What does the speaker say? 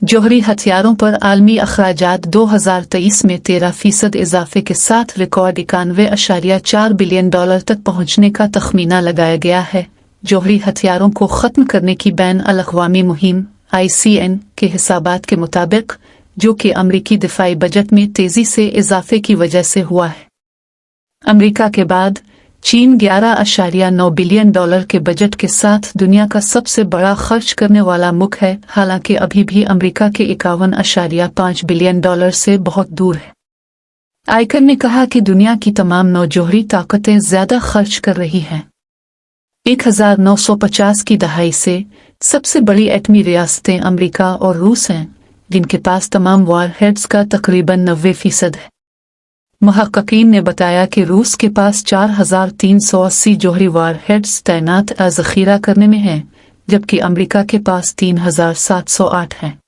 जौहरी हथियारों पर आलमी अखराजात 2023 में 13% इजाफे के साथ रिकॉर्ड 91.4 बिलियन डॉलर तक पहुंचने का तखमीना लगाया गया है। जौहरी हथियारों को ख़त्म करने की बैन अल-अक़वामी मुहिम (ICN) के हिसाबात के मुताबिक, जो कि अमरीकी दिफाई बजट में तेज़ी से इजाफे की वजह से हुआ है। अमरीका के बाद चीन 11.9 बिलियन डॉलर के बजट के साथ दुनिया का सबसे बड़ा खर्च करने वाला मुल्क है, हालांकि अभी भी अमरीका के 51.5 बिलियन डॉलर से बहुत दूर है। आईकन ने कहा कि दुनिया की तमाम नौ जौहरी ताकतें ज्यादा खर्च कर रही हैं। 1950 की दहाई से सबसे बड़ी एटमी रियासतें अमरीका और रूस हैं, जिनके पास तमाम वॉरहेड्स का तकरीबन 90% है। मुहक्किकीन ने बताया कि रूस के पास 4,380 जौहरी वॉरहेड्स तैनात ज़ख़ीरा करने में हैं, जबकि अमरीका के पास 3,708 हैं।